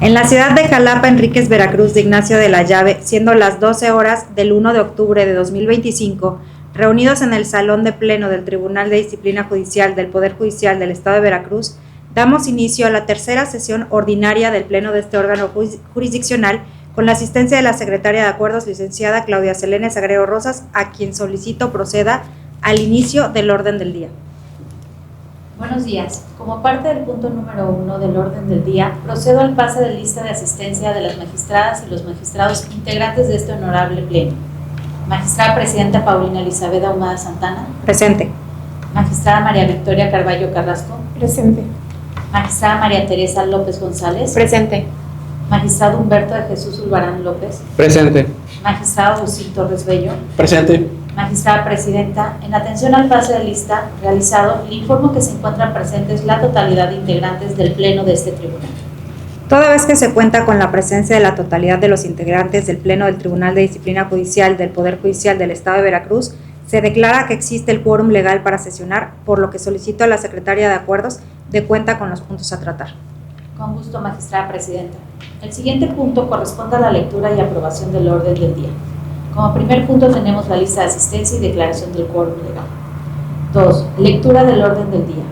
En la ciudad de Jalapa, Enríquez, Veracruz, de Ignacio de la Llave, siendo las 12 horas del 1 de octubre de 2025, reunidos en el Salón de Pleno del Tribunal de Disciplina Judicial del Poder Judicial del Estado de Veracruz, damos inicio a la tercera sesión ordinaria del Pleno de este órgano jurisdiccional con la asistencia de la Secretaria de Acuerdos, licenciada Claudia Selene Sagrero Rosas, a quien solicito proceda al inicio del orden del día. Buenos días. Como parte del punto número 1 del orden del día, procedo al pase de lista de asistencia de las magistradas y los magistrados integrantes de este honorable pleno. Magistrada Presidenta Paulina Elizabeth Ahumada Santana. Presente. Magistrada María Victoria Carballo Carrasco. Presente. Magistrada María Teresa López González. Presente. Magistrado Humberto de Jesús Ulvarán López. Presente. Magistrado José Torres Bello. Presente. Magistrada Presidenta, en atención al pase de lista realizado, le informo que se encuentran presentes la totalidad de integrantes del Pleno de este tribunal. Toda vez que se cuenta con la presencia de la totalidad de los integrantes del Pleno del Tribunal de Disciplina Judicial del Poder Judicial del Estado de Veracruz, se declara que existe el quórum legal para sesionar, por lo que solicito a la Secretaria de Acuerdos dé cuenta con los puntos a tratar. Con gusto, Magistrada Presidenta. El siguiente punto corresponde a la lectura y aprobación del orden del día. Como primer punto tenemos la lista de asistencia y declaración del quórum legal. 2. Lectura del orden del día.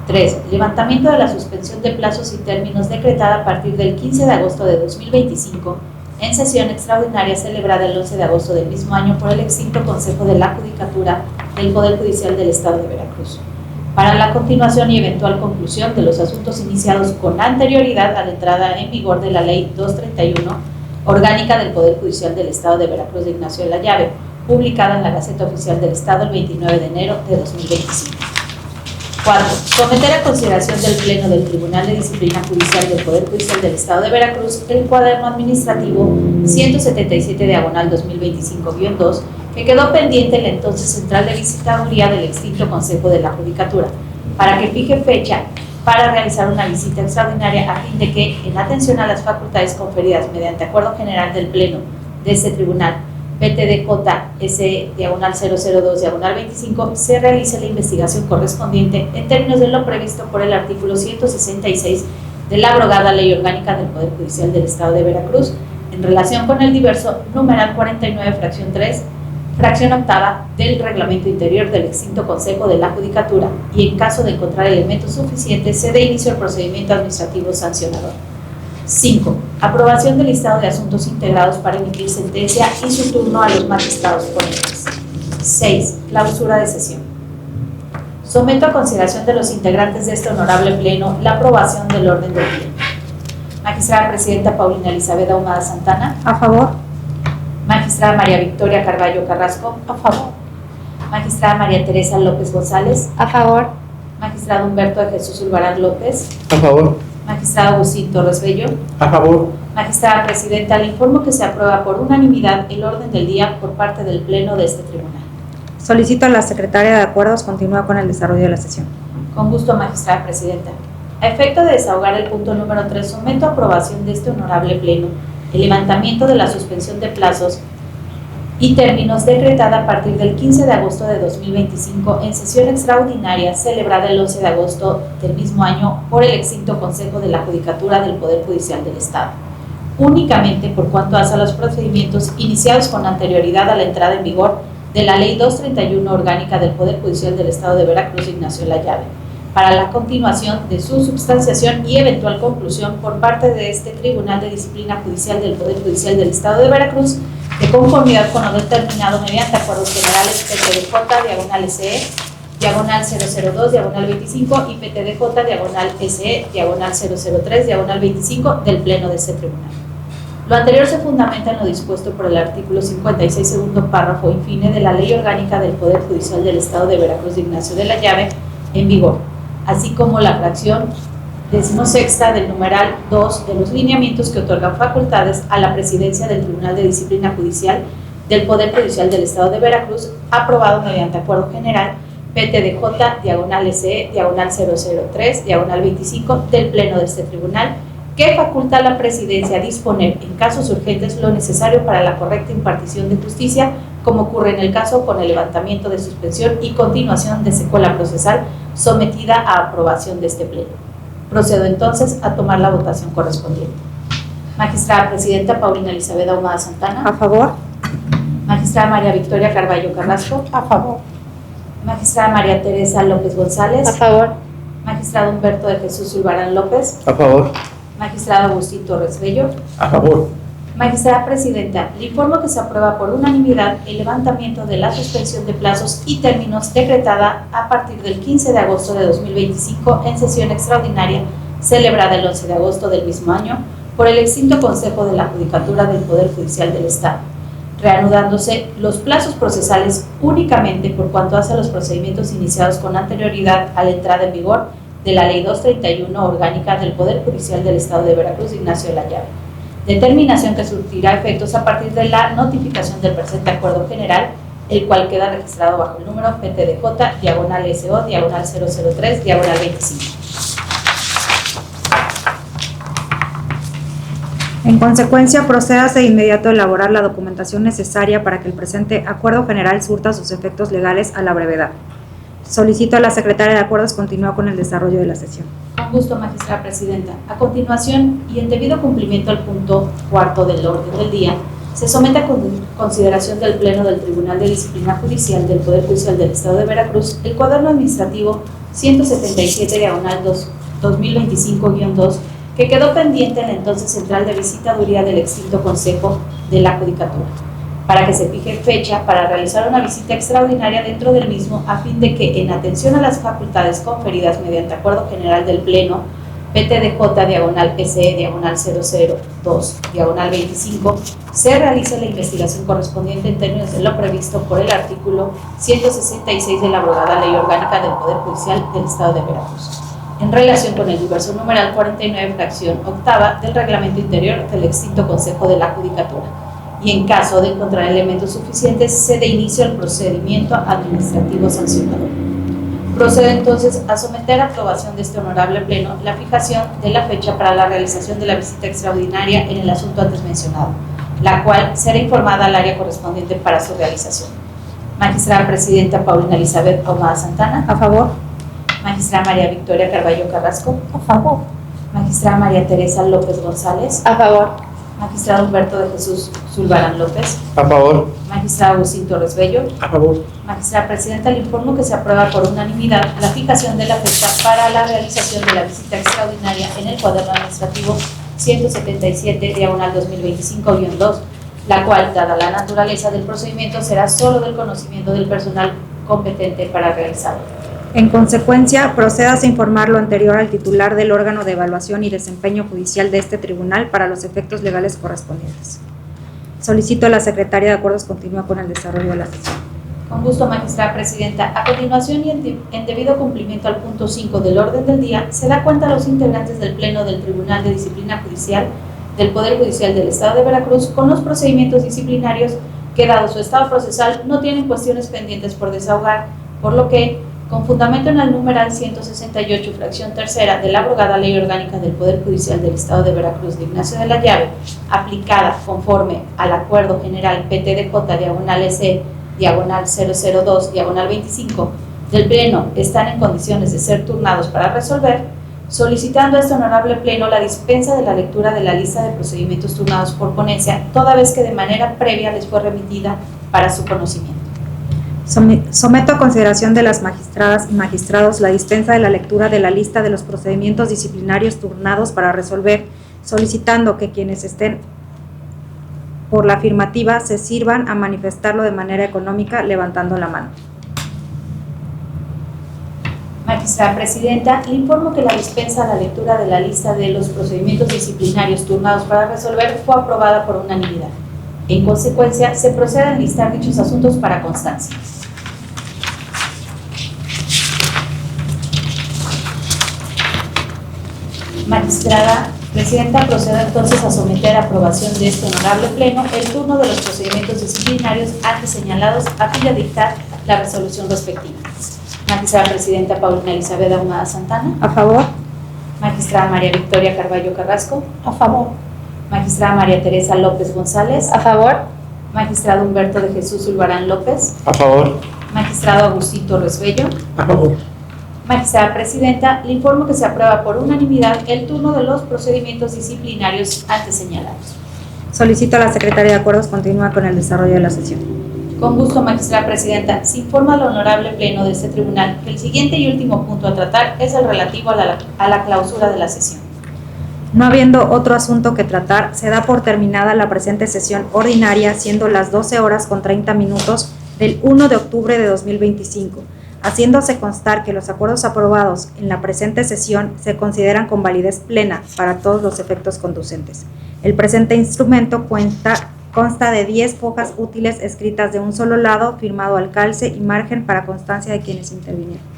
3. Levantamiento de la suspensión de plazos y términos decretada a partir del 15 de agosto de 2025 en sesión extraordinaria celebrada el 11 de agosto del mismo año por el extinto Consejo de la Judicatura del Poder Judicial del Estado de Veracruz, para la continuación y eventual conclusión de los asuntos iniciados con anterioridad a la entrada en vigor de la Ley 231 Orgánica del Poder Judicial del Estado de Veracruz de Ignacio de la Llave, publicada en la Gaceta Oficial del Estado el 29 de enero de 2025. 4. Someter a consideración del Pleno del Tribunal de Disciplina Judicial del Poder Judicial del Estado de Veracruz el cuaderno administrativo 177/2025-2, que quedó pendiente en la entonces Central de Visitaduría del extinto Consejo de la Judicatura, para que fije fecha para realizar una visita extraordinaria a fin de que, en atención a las facultades conferidas mediante acuerdo general del Pleno de este tribunal, PTDJ-SE/002/25, se realice la investigación correspondiente en términos de lo previsto por el artículo 166 de la abrogada Ley Orgánica del Poder Judicial del Estado de Veracruz, en relación con el diverso numeral 49, fracción 3, fracción octava del reglamento interior del extinto Consejo de la Judicatura, y en caso de encontrar elementos suficientes se dé inicio al procedimiento administrativo sancionador. 5. Aprobación del listado de asuntos integrados para emitir sentencia y su turno a los magistrados ponentes. 6. Clausura de sesión. Someto a consideración de los integrantes de este honorable pleno la aprobación del orden del día. Magistrada Presidenta Paulina Elizabeth Ahumada Santana. A favor. Magistrada María Victoria Carballo Carrasco. A favor. Magistrada María Teresa López González. A favor. Magistrado Humberto de Jesús Ulvarán López. A favor. Magistrado José Torres Bello. A favor. Magistrada Presidenta, le informo que se aprueba por unanimidad el orden del día por parte del Pleno de este tribunal. Solicito a la Secretaria de Acuerdos continúe con el desarrollo de la sesión. Con gusto, Magistrada Presidenta. A efecto de desahogar el punto número 3, someto a aprobación de este honorable Pleno el levantamiento de la suspensión de plazos y términos decretada a partir del 15 de agosto de 2025 en sesión extraordinaria celebrada el 11 de agosto del mismo año por el extinto Consejo de la Judicatura del Poder Judicial del Estado, únicamente por cuanto hace a los procedimientos iniciados con anterioridad a la entrada en vigor de la Ley 231 Orgánica del Poder Judicial del Estado de Veracruz, Ignacio de la Llave, para la continuación de su substanciación y eventual conclusión por parte de este Tribunal de Disciplina Judicial del Poder Judicial del Estado de Veracruz, de conformidad con lo determinado mediante acuerdos generales PTDJ/SE, /002/25 y PTDJ/SE, /003/25 del Pleno de este Tribunal. Lo anterior se fundamenta en lo dispuesto por el artículo 56, segundo párrafo infine de la Ley Orgánica del Poder Judicial del Estado de Veracruz de Ignacio de la Llave en vigor, así como la fracción 16ª del numeral 2 de los lineamientos que otorgan facultades a la Presidencia del Tribunal de Disciplina Judicial del Poder Judicial del Estado de Veracruz, aprobado mediante acuerdo general PTDJ/SE, /003/25 del Pleno de este Tribunal, que faculta a la Presidencia a disponer en casos urgentes lo necesario para la correcta impartición de justicia, como ocurre en el caso con el levantamiento de suspensión y continuación de secuela procesal sometida a aprobación de este Pleno. Procedo entonces a tomar la votación correspondiente. Magistrada Presidenta Paulina Elizabeth Ahumada Santana. A favor. Magistrada María Victoria Carballo Carrasco. A favor. Magistrada María Teresa López González. A favor. Magistrado Humberto de Jesús Zulbarán López. A favor. Magistrado Agustín Torres Bello. A favor. Magistrada Presidenta, le informo que se aprueba por unanimidad el levantamiento de la suspensión de plazos y términos decretada a partir del 15 de agosto de 2025 en sesión extraordinaria celebrada el 11 de agosto del mismo año por el extinto Consejo de la Judicatura del Poder Judicial del Estado, reanudándose los plazos procesales únicamente por cuanto hace a los procedimientos iniciados con anterioridad a la entrada en vigor de la Ley 231 orgánica del Poder Judicial del Estado de Veracruz, Ignacio de la Llave. Determinación que surtirá efectos a partir de la notificación del presente acuerdo general, el cual queda registrado bajo el número PTDJ/SO/003/25. En consecuencia, procédase de inmediato a elaborar la documentación necesaria para que el presente acuerdo general surta sus efectos legales a la brevedad. Solicito a la Secretaria de Acuerdos continúe con el desarrollo de la sesión. Con gusto, Magistrada Presidenta. A continuación, y en debido cumplimiento al punto cuarto del orden del día, se somete a consideración del Pleno del Tribunal de Disciplina Judicial del Poder Judicial del Estado de Veracruz el cuaderno administrativo 177/2025-2, que quedó pendiente en la entonces Central de Visitaduría del extinto Consejo de la Judicatura, para que se fije fecha para realizar una visita extraordinaria dentro del mismo a fin de que, en atención a las facultades conferidas mediante acuerdo general del Pleno, PTDJ/PCE/002/25, se realice la investigación correspondiente en términos de lo previsto por el artículo 166 de la abrogada Ley Orgánica del Poder Judicial del Estado de Veracruz, en relación con el diverso numeral 49, fracción octava del Reglamento Interior del extinto Consejo de la Judicatura, y en caso de encontrar elementos suficientes, se dé inicio al procedimiento administrativo sancionador. Procedo entonces a someter a aprobación de este honorable Pleno la fijación de la fecha para la realización de la visita extraordinaria en el asunto antes mencionado, la cual será informada al área correspondiente para su realización. Magistrada Presidenta Paulina Elizabeth Ahumada Santana. A favor. Magistrada María Victoria Carballo Carrasco. A favor. Magistrada María Teresa López González. A favor. Magistrado Humberto de Jesús Zulbarán López. A favor. Magistrado Agustín Torres Bello. A favor. Magistrada Presidenta, le informo que se aprueba por unanimidad la fijación de la fecha para la realización de la visita extraordinaria en el cuaderno administrativo 177/2025-2, la cual, dada la naturaleza del procedimiento, será solo del conocimiento del personal competente para realizarlo. En consecuencia, procédase a informar lo anterior al titular del órgano de evaluación y desempeño judicial de este tribunal para los efectos legales correspondientes. Solicito a la Secretaria de Acuerdos continúe con el desarrollo de la sesión. Con gusto, Magistrada Presidenta. A continuación y en debido cumplimiento al punto 5 del orden del día, se da cuenta a los integrantes del Pleno del Tribunal de Disciplina Judicial del Poder Judicial del Estado de Veracruz con los procedimientos disciplinarios que, dado su estado procesal, no tienen cuestiones pendientes por desahogar, por lo que, con fundamento en el numeral 168, fracción tercera de la abrogada Ley Orgánica del Poder Judicial del Estado de Veracruz de Ignacio de la Llave, aplicada conforme al Acuerdo General PTDJ/SC/002/25 del Pleno, están en condiciones de ser turnados para resolver, solicitando a este honorable Pleno la dispensa de la lectura de la lista de procedimientos turnados por ponencia, toda vez que de manera previa les fue remitida para su conocimiento. Someto a consideración de las magistradas y magistrados la dispensa de la lectura de la lista de los procedimientos disciplinarios turnados para resolver, solicitando que quienes estén por la afirmativa se sirvan a manifestarlo de manera económica levantando la mano. Magistrada Presidenta, le informo que la dispensa a la lectura de la lista de los procedimientos disciplinarios turnados para resolver fue aprobada por unanimidad. En consecuencia, se procede a enlistar dichos asuntos para constancia. Magistrada Presidenta, procedo entonces a someter a aprobación de este honorable Pleno el turno de los procedimientos disciplinarios antes señalados a fin de dictar la resolución respectiva. Magistrada Presidenta Paulina Elizabeth Ahumada Santana. A favor. Magistrada María Victoria Carballo Carrasco. A favor. Magistrada María Teresa López González. A favor. Magistrado Humberto de Jesús Zulbarán López. A favor. Magistrado Agustín Torres Bello. A favor. Magistrada Presidenta, le informo que se aprueba por unanimidad el turno de los procedimientos disciplinarios antes señalados. Solicito a la Secretaria de Acuerdos continúa con el desarrollo de la sesión. Con gusto, Magistrada Presidenta. Se informa al Honorable Pleno de este Tribunal que el siguiente y último punto a tratar es el relativo a la clausura de la sesión. No habiendo otro asunto que tratar, se da por terminada la presente sesión ordinaria, siendo las 12 horas con 30 minutos del 1 de octubre de 2025, haciéndose constar que los acuerdos aprobados en la presente sesión se consideran con validez plena para todos los efectos conducentes. El presente instrumento consta de 10 hojas útiles escritas de un solo lado, firmado al calce y margen para constancia de quienes intervinieron.